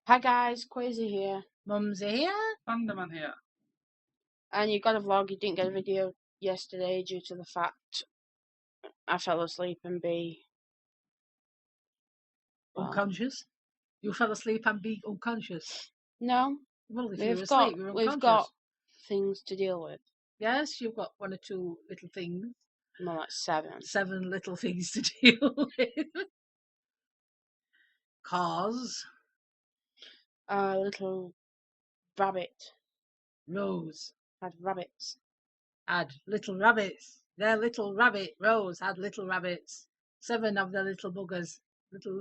Hi guys, Quasi here. Mum's here. Thunderman here. And you got a vlog, you didn't get a video yesterday due to the fact I fell asleep and well, Unconscious. You fell asleep and be unconscious. no, Well, if you were we've asleep, you were unconscious. got things to deal with. Yes, you've got one or two little things. More like 7. 7 little things to deal with. Cars. A little rabbit. Rose Had rabbits. had little rabbits. Their little rabbit, Rose, had little rabbits. 7 of the little buggers. Little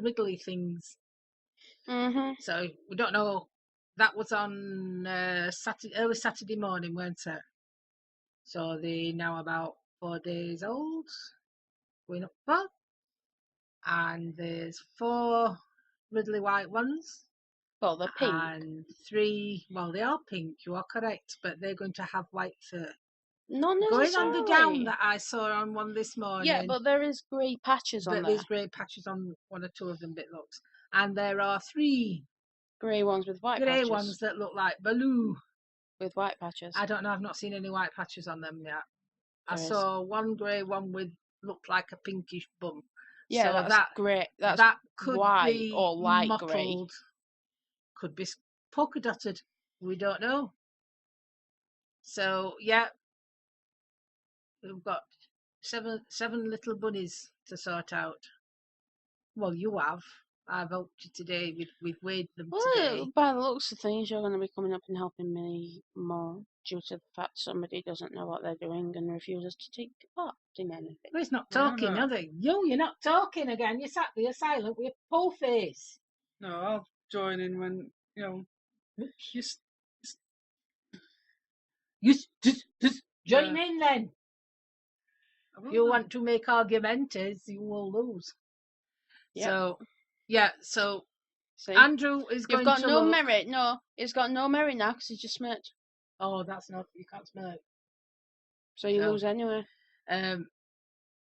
wriggly things. So, we don't know. That was on early Saturday morning, weren't it? So they're now about 4 days old, going up 4. And there's 4 Ridley white ones. Well, they're pink. And 3, well, they are pink, you are correct, but they're going to have white fur. Not Going necessarily. on the down that I saw on one this morning. Yeah, but there is grey patches on but there. there's grey patches on 1 or 2 of them, bit looks. And there are 3 grey ones with white grey patches. ones that look like blue. With white patches. I don't know, I've not seen any white patches on them yet. I There is. saw 1 grey one with looked like a pinkish bum. Yeah, so that's grey. That's that could white be or light mottled, grey. could be polka dotted. We don't know. So yeah, we've got seven little bunnies to sort out. Well, you have. I've helped you today. We've weighed them today. Well, by the looks of things, you're going to be coming up and helping me more due to the fact somebody doesn't know what they're doing and refuses to take part in anything. Well, it's not talking, are they? You're not talking again. You sat there silent with a pole face. No, I'll join in when, just join in then. I If you want to make arguments, you will lose. Yep. So, yeah, so See? Andrew is going to You've got no look. merit. No, it's got no merit now because he just smirked. Oh, that's not. You can't smirk. So you lose anyway.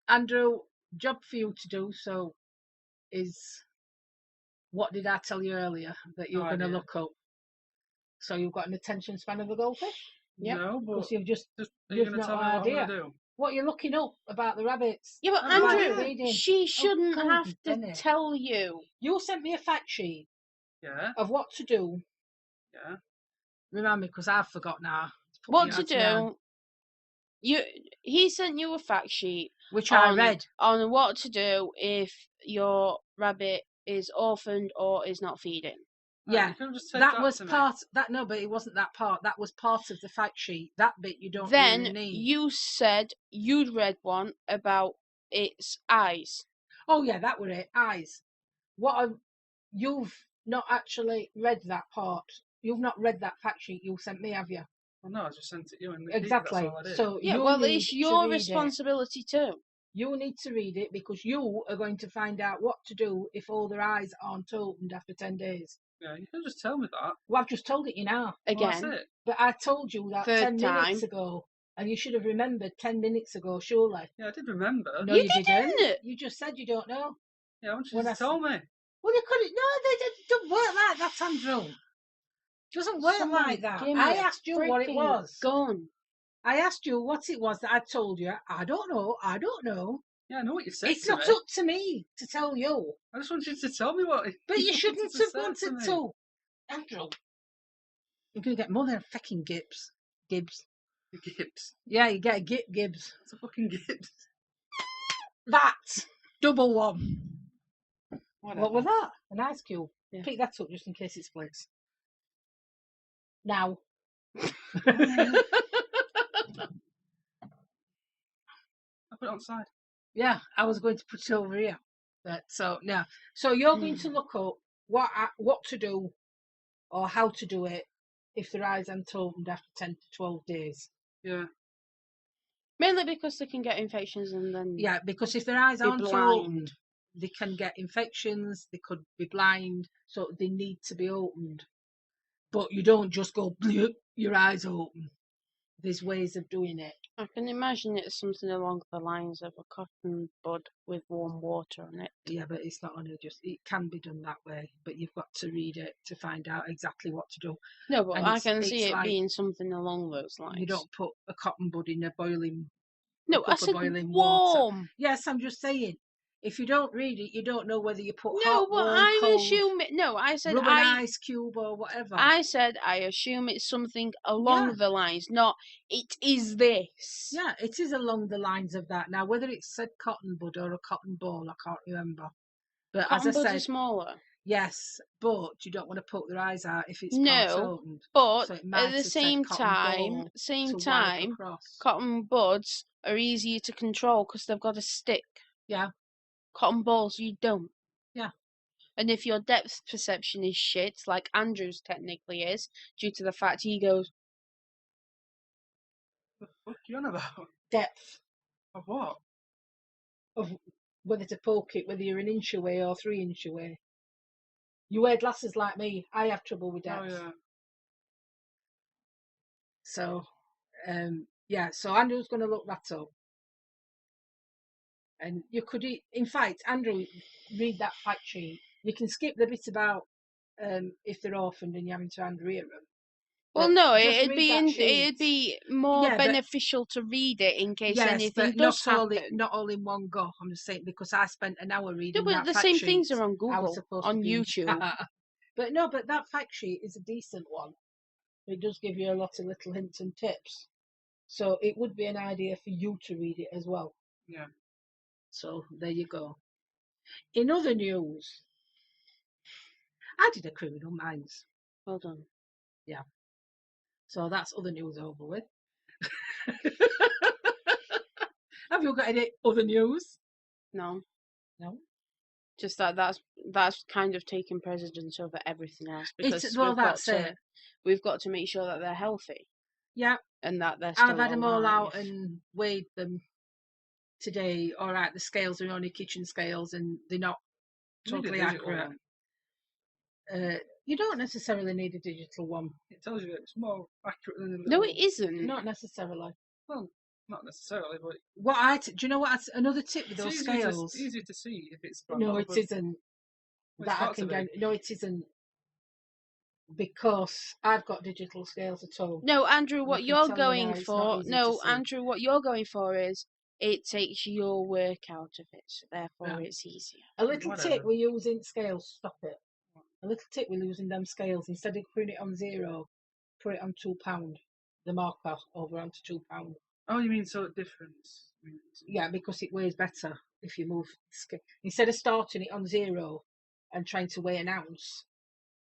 Andrew, job for you to do, so is what did I tell you earlier that you're going to look up? So you've got an attention span of a goldfish? Yep. No, but Because you've just are you going to tell me what I'm going to do? What you're looking up about the rabbits. Yeah, but Oh, Andrew, she shouldn't come have on, to Bennett. tell you. You sent me a fact sheet Yeah. of what to do. Yeah. Remind me, because I've forgotten now. What to do? He sent you a fact sheet, which I read, on what to do if your rabbit is orphaned or is not feeding. Yeah, you can just take that was to part. That no, but it wasn't that part. That was part of the fact sheet. That bit you don't Then really need. you said you'd read one about its eyes. Oh yeah, that were it. Eyes. You've not actually read that part. You've not read that fact sheet you sent me, have you? Well, no, I just sent it you. And Exactly. That's all I did. So Yeah, well, it's your responsibility too. You need to read it because you are going to find out what to do if all their eyes aren't opened after 10 days. Yeah, you can just tell me that. Well, I've just told it you now. Again. Well, that's it. But I told you that 10 minutes ago. And you should have remembered 10 minutes ago, surely. Yeah, I did remember. No, you didn't. You just said you don't know. Yeah, I want you to tell me. Well, you couldn't. No, they don't work like that, Andrew. It doesn't work like that. I asked you what it was. Gun. I asked you what it was that I told you. I don't know. Yeah, I know what you said. It's not up to me to tell you. I just want you to tell me what. But you shouldn't have wanted to. Andrew, you're going to get more than a fucking Gibbs. Gibbs. Yeah, you get a Gibbs. It's a fucking Gibbs. That double one. Whatever. What was that? An ice cube. Yeah. Pick that up just in case it splits. Now. I put it on the side. Yeah, I was going to put it over here. So you're going to look up what to do or how to do it if their eyes aren't opened after 10 to 12 days. Yeah. Mainly because they can get infections and then. Yeah, because if their eyes aren't opened, they can get infections, they could be blind, so they need to be opened. But you don't just go, your eyes open. there's ways of doing it. I can imagine it's something along the lines of a cotton bud with warm water on it. Yeah, but it's not only just, it can be done that way, but you've got to read it to find out exactly what to do. No, but And I can see it's it like, being something along those lines. you don't put a cotton bud in a boiling, No, I cup of said boiling water. warm. Yes, I'm just saying, if you don't read it, you don't know whether you put No, hot, but warm, I'm cold, assuming. No, I said rub an ice cube or whatever. I said I assume it's something along the lines, not it is this. Yeah, it is along the lines of that. Now, whether it's said cotton bud or a cotton ball, I can't remember. But Cotton as I buds said, are smaller. yes, but you don't want to poke their eyes out if it's No, part-opened. but So it at might the have said same cotton ball to wipe across. cotton buds are easier to control because they've got a stick. Yeah. Cotton balls, you don't. Yeah. And if your depth perception is shit, like Andrew's technically is, due to the fact he goes, What the fuck are you on about? Depth Of what? of whether to poke it, whether you're an inch away or 3 inch away. You wear glasses like me. I have trouble with depth. Oh yeah. So, yeah. So Andrew's going to look that up. And you could, in fact, Andrew, read that fact sheet. You can skip the bit about if they're orphaned and you're having to handrear them. well, But no, just it'd read be that sheet. it'd be more Yeah, but- beneficial to read it in case Yes, anything but does not happen. not all in one go. I'm just saying because I spent an hour No, reading but that the fact same sheet. things are on I was Google, supposed on to be YouTube. But no, but that fact sheet is a decent one. It does give you a lot of little hints and tips. So it would be an idea for you to read it as well. Yeah. So there you go. In other news, I did a Criminal Minds. Well done. So that's other news over with. Have you got any other news? No, No. just that's kind of taking precedence over everything else because Well, that's it. we've got to make sure that they're healthy Yeah, and that they're still I've had them all out alive. and weighed them today. All right, the scales are only kitchen scales and they're not You need a totally digital accurate. one. You don't necessarily need a digital one. It tells you it's more accurate than a little. No, it isn't. Not necessarily. Well, not necessarily, but Do you know what? Another tip with it's those easier scales. To, easier to see if it's got No, a it little bit- isn't. Well, That it's I got can to be. No, it isn't. Because I've got digital scales at home. No, Andrew, And I what can you're tell you going now it's for? not easy to No, see. Andrew, what you're going for is it takes your work out of it, so therefore Yeah. it's easier. A little Whatever. tip we're using scales. Stop it. A little tip we're using them scales. Instead of putting it on 0, put it on £2. The marker over onto £2. Oh, you mean sort of difference? Yeah, because it weighs better if you move the scale. Instead of starting it on 0 and trying to weigh an ounce,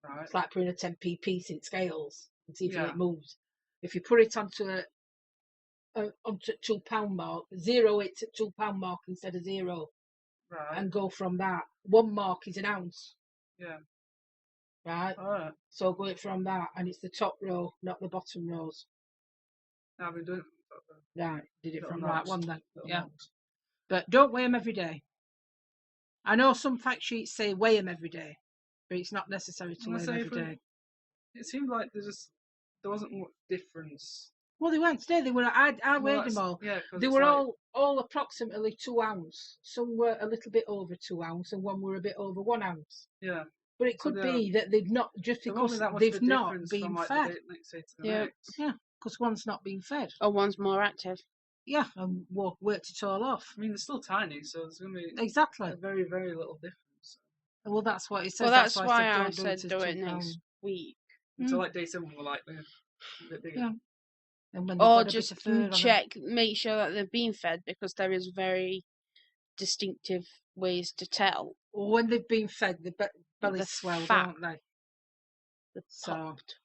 Right. it's like putting a 10p piece in scales and see if Yeah. it moves. If you put it onto onto £2 mark, 0 it at £2 mark instead of 0, Right. and go from that. 1 mark is an ounce. Yeah. Right. All right. So go it from that, and it's the top row, not the bottom rows. Now I've been doing. Right, did it Little from the right knobs. one then. Little Yeah, knobs. but don't weigh them every day. I know some fact sheets say weigh them every day, but it's not necessary to I'm weigh gonna them say every day. It seemed like there wasn't much difference. Well, they weren't today. They were. I weighed them all. Yeah, 'cause They it's were like, all approximately 2 ounce. Some were a little bit over 2 ounce, and one were a bit over 1 ounce. Yeah. But it So could they're- be that they've not just There won't because be that much they've of a not difference been from like fed. the day next day to the Yeah. next. Yeah, because one's not been fed. Or one's more active. Yeah, and worked it all off. I mean, they're still tiny, so there's going to be Exactly. a very, very little difference. Well, that's what it says. Well, that's why why I don't said do do it it next week. Until like day 7, we're like, a bit bigger. Yeah. And when they've Or got a just bit of fur on 'em. check, make sure that they've been fed because there is very distinctive ways to tell. Or when they've been fed, the belly The swell, fat. don't they? The So, popped.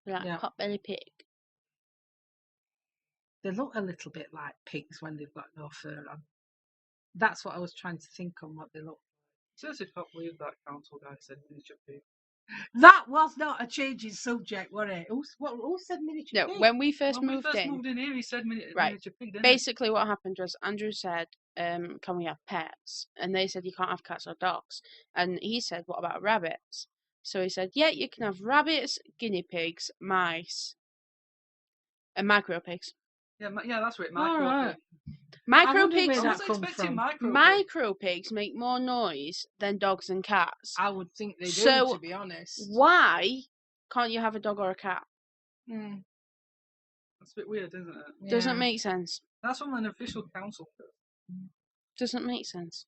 Like yeah. pot belly pig. They look a little bit like pigs when they've got no fur on. That's what I was trying to think on what they look. Seriously, can't believe that council guy said miniature pig. That was not a changing subject, was it? Who said miniature No, pig? when we first When we moved first in, moved in here, he said Right. miniature pig, didn't basically what happened was Andrew said, can we have pets? And they said you can't have cats or dogs. And he said, what about rabbits? So he said, yeah, you can have rabbits, guinea pigs, mice, And micro pigs. Yeah, that's it. All Micro right. pig. Micro wondered pigs. where I that was come expecting from. micro pig. Micro pigs make more noise than dogs and cats. I would think they do, So, to be honest. why can't you have a dog or a cat? Mm, That's a bit weird, isn't it? Doesn't yeah. make sense. That's from an official council. Doesn't make sense.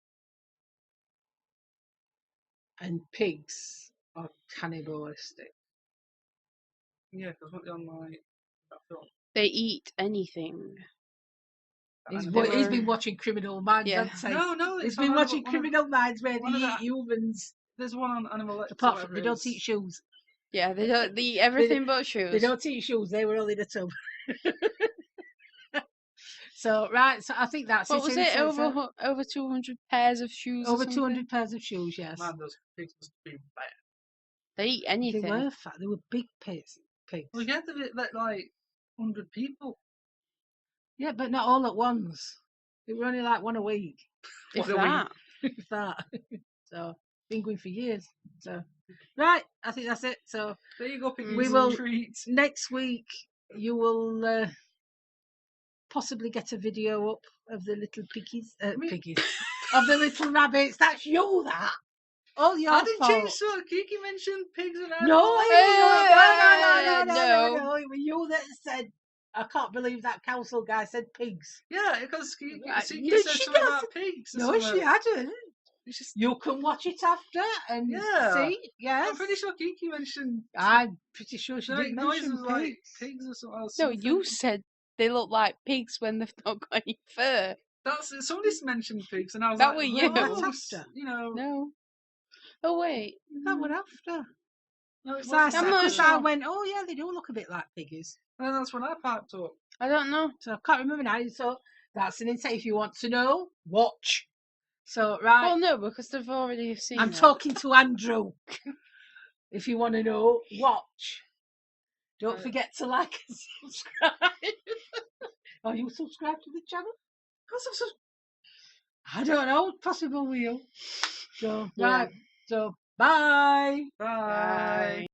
And pigs are cannibalistic. Yeah, because what on that film. They eat anything. He's were- been watching Criminal Minds, Yeah. hasn't he? No, He's it's been on watching one of- Criminal Minds where one they of eat humans. There's one on Animal X. Apart from they don't eat shoes. Yeah, they don't. They eat everything but They shoes. don't eat shoes. They were all in a tub. So right, so I think that's What was isn't it? So Over 200 pairs of shoes. over or something? 200 pairs of shoes. Yes, Man, those pigs must be bad. They eat they anything. were fat. They were big pigs. Well, yeah, they let like 100 people. Yeah, but not all at once. They were only like one a week. If What a week. that. If that. So been going for years. So right, I think that's it. So There you go, piggies. We will- treat. next week you will possibly get a video up of the little piggies. Piggies. Of the little rabbits. That's you, that. All your I didn't fault. change so Kiki mentioned pigs and No, animals. no. No. It was you that said, I can't believe that council guy said pigs. Yeah, because Kiki Right, said no, something she about pigs. or No, she something. hadn't. It's just, You can watch it after and Yeah. see. Yes. I'm pretty sure Kiki mentioned I'm pretty sure she like didn't noises mention like pigs. pigs or something. No, something. you said they look like pigs when they've not got any fur. That's somebody's mentioned pigs, and I was That like, were well, you. That's after. You know, No. Oh wait. That one after. no, it So I, wasn't I'm not because after. I sure. went, oh yeah, they do look a bit like piggies. And that's when I piped up. I don't know. So I can't remember now. So that's an insight. If you want to know, watch. So right, Well, no, because they've already seen I'm it. talking to Andrew. If you want to know, watch. Don't Right. forget to like and subscribe. Are you subscribed to the channel? I don't know. Possible will. So Yeah. right. So bye. Bye. Bye.